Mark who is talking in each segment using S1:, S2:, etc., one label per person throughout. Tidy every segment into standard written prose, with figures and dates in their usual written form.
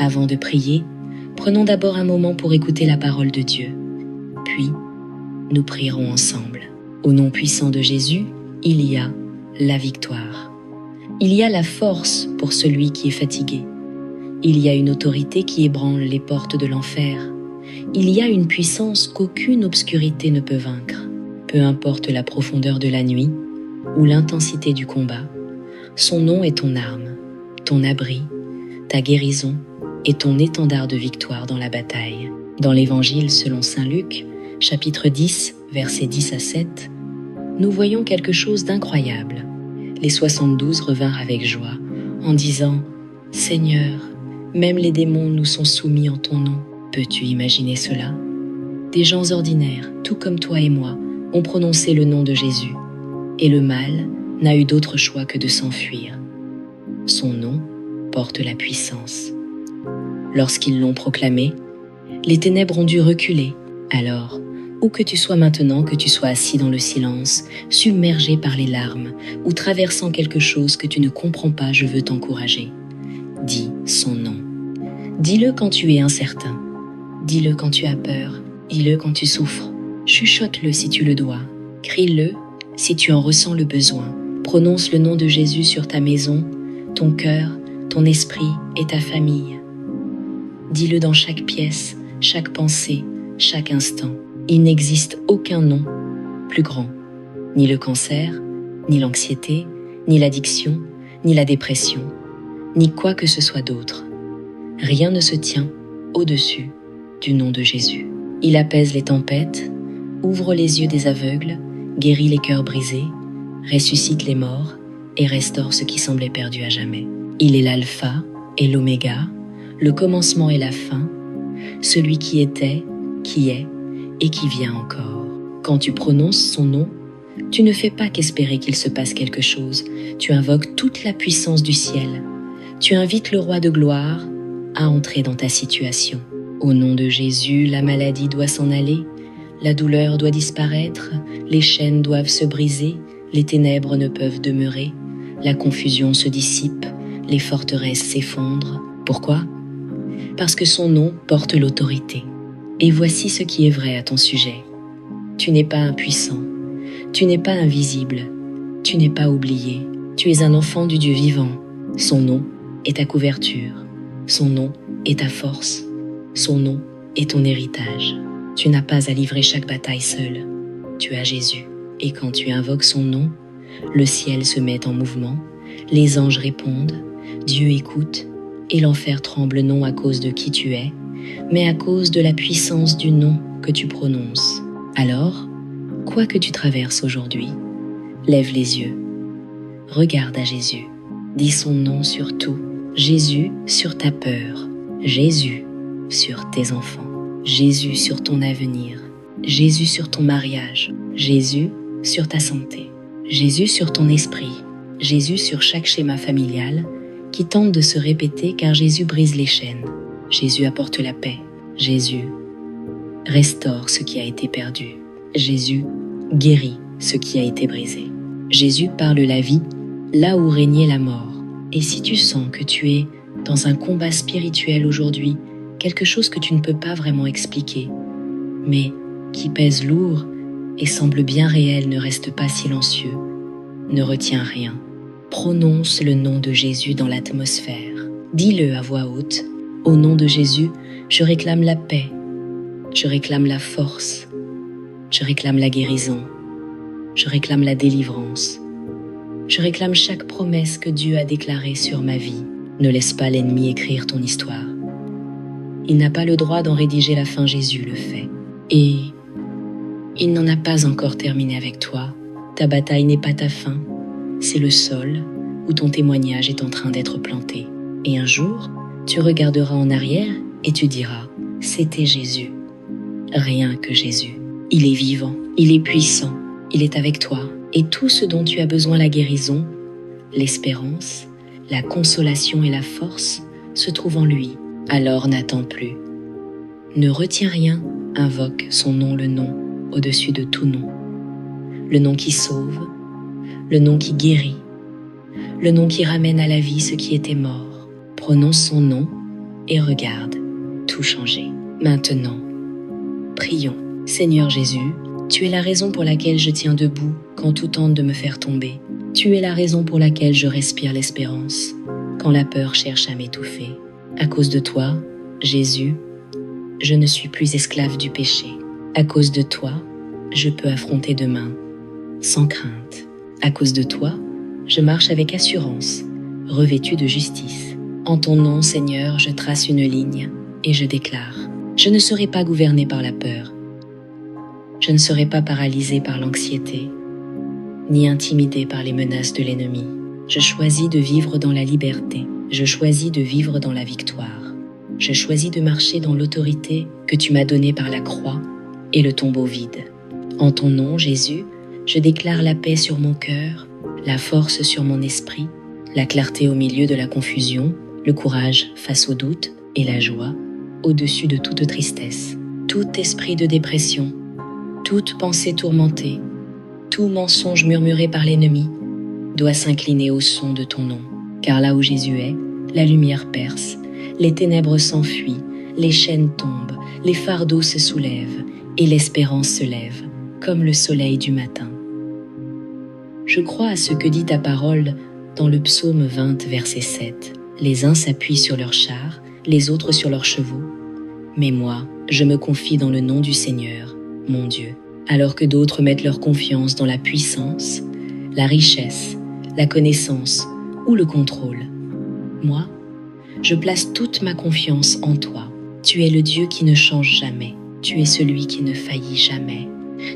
S1: Avant de prier, prenons d'abord un moment pour écouter la parole de Dieu. Puis, nous prierons ensemble. Au nom puissant de Jésus, il y a la victoire. Il y a la force pour celui qui est fatigué. Il y a une autorité qui ébranle les portes de l'enfer. Il y a une puissance qu'aucune obscurité ne peut vaincre. Peu importe la profondeur de la nuit ou l'intensité du combat, son nom est ton arme, ton abri, ta guérison et ton étendard de victoire dans la bataille. Dans l'Évangile selon saint Luc, chapitre 10, versets 10 à 7, nous voyons quelque chose d'incroyable. Les 72 revinrent avec joie en disant « Seigneur, même les démons nous sont soumis en ton nom. » Peux-tu imaginer cela? Des gens ordinaires, tout comme toi et moi, ont prononcé le nom de Jésus, et le mal n'a eu d'autre choix que de s'enfuir. Son nom porte la puissance. Lorsqu'ils l'ont proclamé, les ténèbres ont dû reculer. Alors, où que tu sois maintenant, que tu sois assis dans le silence, submergé par les larmes, ou traversant quelque chose que tu ne comprends pas, je veux t'encourager. Dis son nom. Dis-le quand tu es incertain. Dis-le quand tu as peur. Dis-le quand tu souffres. Chuchote-le si tu le dois. Crie-le si tu en ressens le besoin. Prononce le nom de Jésus sur ta maison, ton cœur, ton esprit et ta famille. Dis-le dans chaque pièce, chaque pensée, chaque instant. Il n'existe aucun nom plus grand. Ni le cancer, ni l'anxiété, ni l'addiction, ni la dépression, ni quoi que ce soit d'autre. Rien ne se tient au-dessus du nom de Jésus. Il apaise les tempêtes, ouvre les yeux des aveugles, guérit les cœurs brisés, ressuscite les morts et restaure ce qui semblait perdu à jamais. Il est l'alpha et l'oméga, le commencement et la fin, celui qui était, qui est et qui vient encore. Quand tu prononces son nom, tu ne fais pas qu'espérer qu'il se passe quelque chose, tu invoques toute la puissance du ciel. Tu invites le roi de gloire à entrer dans ta situation. Au nom de Jésus, la maladie doit s'en aller, la douleur doit disparaître, les chaînes doivent se briser, les ténèbres ne peuvent demeurer, la confusion se dissipe, les forteresses s'effondrent. Pourquoi? Parce que son nom porte l'autorité. Et voici ce qui est vrai à ton sujet. Tu n'es pas impuissant, tu n'es pas invisible, tu n'es pas oublié, tu es un enfant du Dieu vivant. Son nom est ta couverture, son nom est ta force. Son nom est ton héritage. Tu n'as pas à livrer chaque bataille seul. Tu as Jésus. Et quand tu invoques son nom, le ciel se met en mouvement, les anges répondent, Dieu écoute, et l'enfer tremble non à cause de qui tu es, mais à cause de la puissance du nom que tu prononces. Alors, quoi que tu traverses aujourd'hui, lève les yeux, regarde à Jésus, dis son nom sur tout, Jésus sur ta peur, Jésus sur tes enfants, Jésus sur ton avenir, Jésus sur ton mariage, Jésus sur ta santé, Jésus sur ton esprit, Jésus sur chaque schéma familial qui tente de se répéter car Jésus brise les chaînes, Jésus apporte la paix, Jésus restaure ce qui a été perdu, Jésus guérit ce qui a été brisé, Jésus parle la vie là où régnait la mort. Et si tu sens que tu es dans un combat spirituel aujourd'hui, quelque chose que tu ne peux pas vraiment expliquer, mais qui pèse lourd et semble bien réel, ne reste pas silencieux, ne retiens rien. Prononce le nom de Jésus dans l'atmosphère. Dis-le à voix haute. Au nom de Jésus, je réclame la paix, je réclame la force, je réclame la guérison, je réclame la délivrance. Je réclame chaque promesse que Dieu a déclarée sur ma vie. Ne laisse pas l'ennemi écrire ton histoire. Il n'a pas le droit d'en rédiger la fin, Jésus le fait. Et il n'en a pas encore terminé avec toi. Ta bataille n'est pas ta fin. C'est le sol où ton témoignage est en train d'être planté. Et un jour, tu regarderas en arrière et tu diras « C'était Jésus ». Rien que Jésus. Il est vivant, il est puissant, il est avec toi. Et tout ce dont tu as besoin, la guérison, l'espérance, la consolation et la force, se trouvent en lui. Alors n'attends plus. Ne retiens rien, invoque son nom, le nom, au-dessus de tout nom. Le nom qui sauve, le nom qui guérit, le nom qui ramène à la vie ce qui était mort. Prononce son nom et regarde, tout changer. Maintenant, prions. Seigneur Jésus, tu es la raison pour laquelle je tiens debout quand tout tente de me faire tomber. Tu es la raison pour laquelle je respire l'espérance quand la peur cherche à m'étouffer. À cause de toi, Jésus, je ne suis plus esclave du péché. À cause de toi, je peux affronter demain sans crainte. À cause de toi, je marche avec assurance, revêtu de justice. En ton nom, Seigneur, je trace une ligne et je déclare: je ne serai pas gouverné par la peur. Je ne serai pas paralysé par l'anxiété, ni intimidé par les menaces de l'ennemi. Je choisis de vivre dans la liberté. Je choisis de vivre dans la victoire. Je choisis de marcher dans l'autorité que tu m'as donnée par la croix et le tombeau vide. En ton nom, Jésus, je déclare la paix sur mon cœur, la force sur mon esprit, la clarté au milieu de la confusion, le courage face au doute et la joie au-dessus de toute tristesse. Tout esprit de dépression, toute pensée tourmentée, tout mensonge murmuré par l'ennemi doit s'incliner au son de ton nom. Car là où Jésus est, la lumière perce, les ténèbres s'enfuient, les chaînes tombent, les fardeaux se soulèvent et l'espérance se lève, comme le soleil du matin. Je crois à ce que dit ta parole dans le psaume 20, verset 7. Les uns s'appuient sur leurs chars, les autres sur leurs chevaux. Mais moi, je me confie dans le nom du Seigneur, mon Dieu. Alors que d'autres mettent leur confiance dans la puissance, la richesse, la connaissance ou le contrôle. Moi, je place toute ma confiance en toi. Tu es le Dieu qui ne change jamais. Tu es celui qui ne faillit jamais.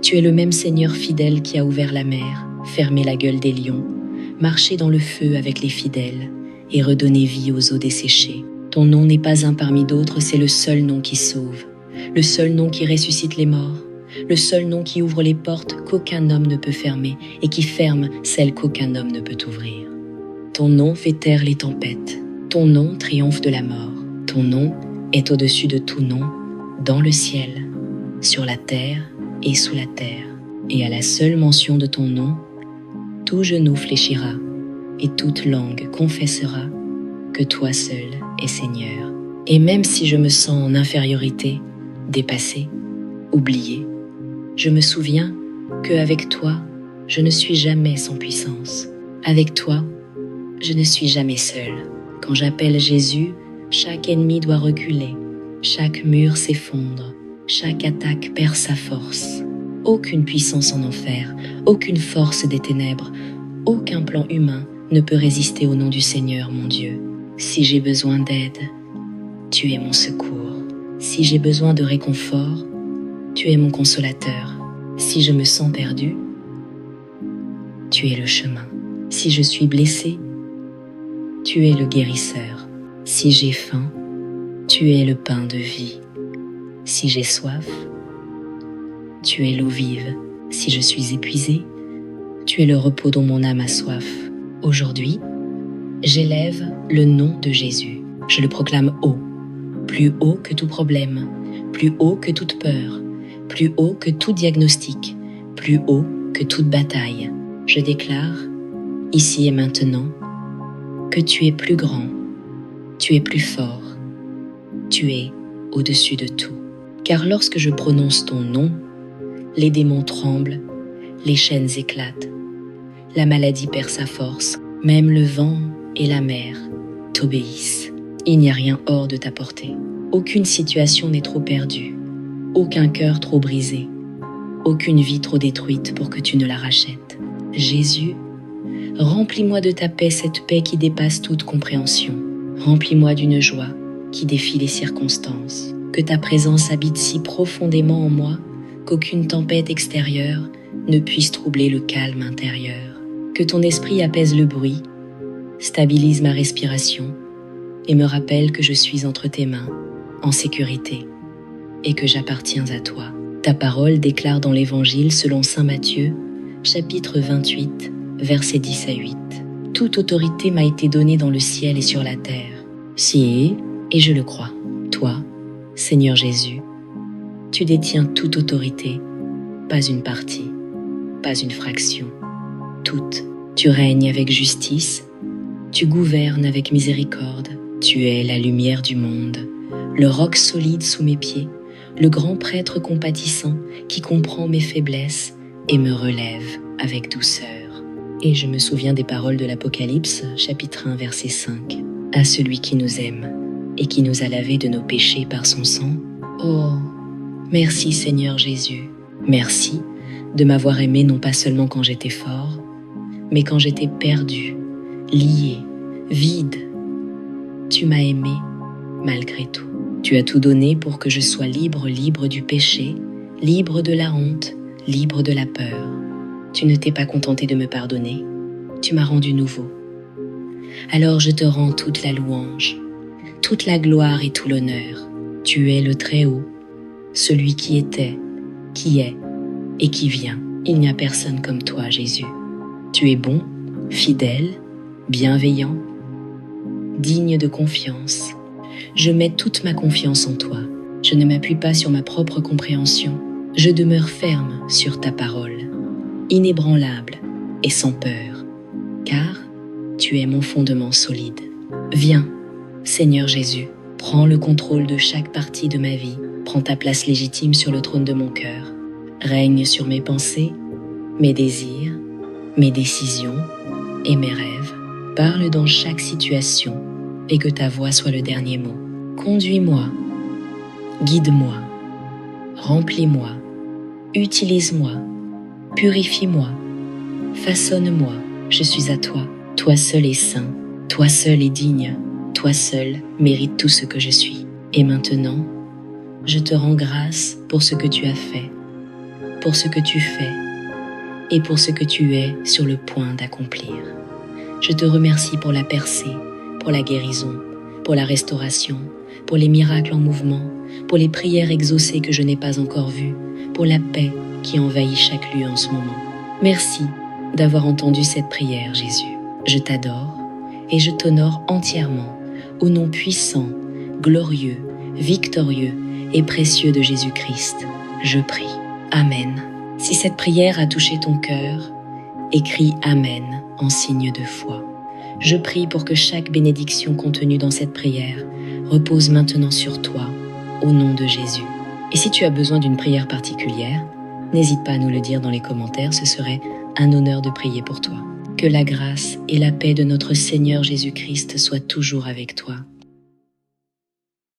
S1: Tu es le même Seigneur fidèle qui a ouvert la mer, fermé la gueule des lions, marché dans le feu avec les fidèles et redonné vie aux eaux desséchées. Ton nom n'est pas un parmi d'autres, c'est le seul nom qui sauve, le seul nom qui ressuscite les morts, le seul nom qui ouvre les portes qu'aucun homme ne peut fermer et qui ferme celles qu'aucun homme ne peut ouvrir. Ton nom fait taire les tempêtes, ton nom triomphe de la mort, ton nom est au-dessus de tout nom, dans le ciel, sur la terre et sous la terre. Et à la seule mention de ton nom, tout genou fléchira et toute langue confessera que toi seul es Seigneur. Et même si je me sens en infériorité, dépassé, oublié, je me souviens qu'avec toi, je ne suis jamais sans puissance. Avec toi, je ne suis jamais seul. Quand j'appelle Jésus, chaque ennemi doit reculer, chaque mur s'effondre, chaque attaque perd sa force. Aucune puissance en enfer, aucune force des ténèbres, aucun plan humain ne peut résister au nom du Seigneur, mon Dieu. Si j'ai besoin d'aide, tu es mon secours. Si j'ai besoin de réconfort, tu es mon consolateur. Si je me sens perdu, tu es le chemin. Si je suis blessé, tu es le guérisseur. Si j'ai faim, tu es le pain de vie. Si j'ai soif, tu es l'eau vive. Si je suis épuisé, tu es le repos dont mon âme a soif. Aujourd'hui, j'élève le nom de Jésus. Je le proclame haut, plus haut que tout problème, plus haut que toute peur, plus haut que tout diagnostic, plus haut que toute bataille. Je déclare, ici et maintenant, que tu es plus grand, tu es plus fort, tu es au-dessus de tout. Car lorsque je prononce ton nom, les démons tremblent, les chaînes éclatent, la maladie perd sa force, même le vent et la mer t'obéissent. Il n'y a rien hors de ta portée. Aucune situation n'est trop perdue, aucun cœur trop brisé, aucune vie trop détruite pour que tu ne la rachètes. Jésus, remplis-moi de ta paix, cette paix qui dépasse toute compréhension. Remplis-moi d'une joie qui défie les circonstances. Que ta présence habite si profondément en moi qu'aucune tempête extérieure ne puisse troubler le calme intérieur. Que ton esprit apaise le bruit, stabilise ma respiration et me rappelle que je suis entre tes mains, en sécurité, et que j'appartiens à toi. Ta parole déclare dans l'Évangile selon saint Matthieu, chapitre 28, versets 10 à 8. Toute autorité m'a été donnée dans le ciel et sur la terre. Si est, et je le crois, toi, Seigneur Jésus, tu détiens toute autorité, pas une partie, pas une fraction, toute. Tu règnes avec justice, tu gouvernes avec miséricorde, Tu es la lumière du monde, le roc solide sous mes pieds, le grand prêtre compatissant qui comprend mes faiblesses et me relève avec douceur. Et je me souviens des paroles de l'Apocalypse, chapitre 1, verset 5. À celui qui nous aime et qui nous a lavés de nos péchés par son sang. Oh, merci Seigneur Jésus. Merci de m'avoir aimé non pas seulement quand j'étais fort, mais quand j'étais perdu, lié, vide. Tu m'as aimé malgré tout. Tu as tout donné pour que je sois libre, libre du péché, libre de la honte, libre de la peur. Tu ne t'es pas contenté de me pardonner, tu m'as rendu nouveau. Alors je te rends toute la louange, toute la gloire et tout l'honneur. Tu es le Très-Haut, celui qui était, qui est et qui vient. Il n'y a personne comme toi, Jésus. Tu es bon, fidèle, bienveillant, digne de confiance. Je mets toute ma confiance en toi. Je ne m'appuie pas sur ma propre compréhension. Je demeure ferme sur ta parole, inébranlable et sans peur, car tu es mon fondement solide. Viens, Seigneur Jésus, prends le contrôle de chaque partie de ma vie. Prends ta place légitime sur le trône de mon cœur. Règne sur mes pensées, mes désirs, mes décisions et mes rêves. Parle dans chaque situation et que ta voix soit le dernier mot. Conduis-moi, guide-moi, remplis-moi, utilise-moi, purifie-moi, façonne-moi. Je suis à toi. Toi seul est saint, toi seul est digne, toi seul mérite tout ce que je suis. Et maintenant, je te rends grâce pour ce que tu as fait, pour ce que tu fais et pour ce que tu es sur le point d'accomplir. Je te remercie pour la percée, pour la guérison, pour la restauration, pour les miracles en mouvement, pour les prières exaucées que je n'ai pas encore vues, pour la paix qui envahit chaque lieu en ce moment. Merci d'avoir entendu cette prière, Jésus. Je t'adore et je t'honore entièrement au nom puissant, glorieux, victorieux et précieux de Jésus-Christ. Je prie. Amen. Si cette prière a touché ton cœur, écris Amen en signe de foi. Je prie pour que chaque bénédiction contenue dans cette prière repose maintenant sur toi, au nom de Jésus. Et si tu as besoin d'une prière particulière, n'hésite pas à nous le dire dans les commentaires, ce serait un honneur de prier pour toi. Que la grâce et la paix de notre Seigneur Jésus-Christ soient toujours avec toi.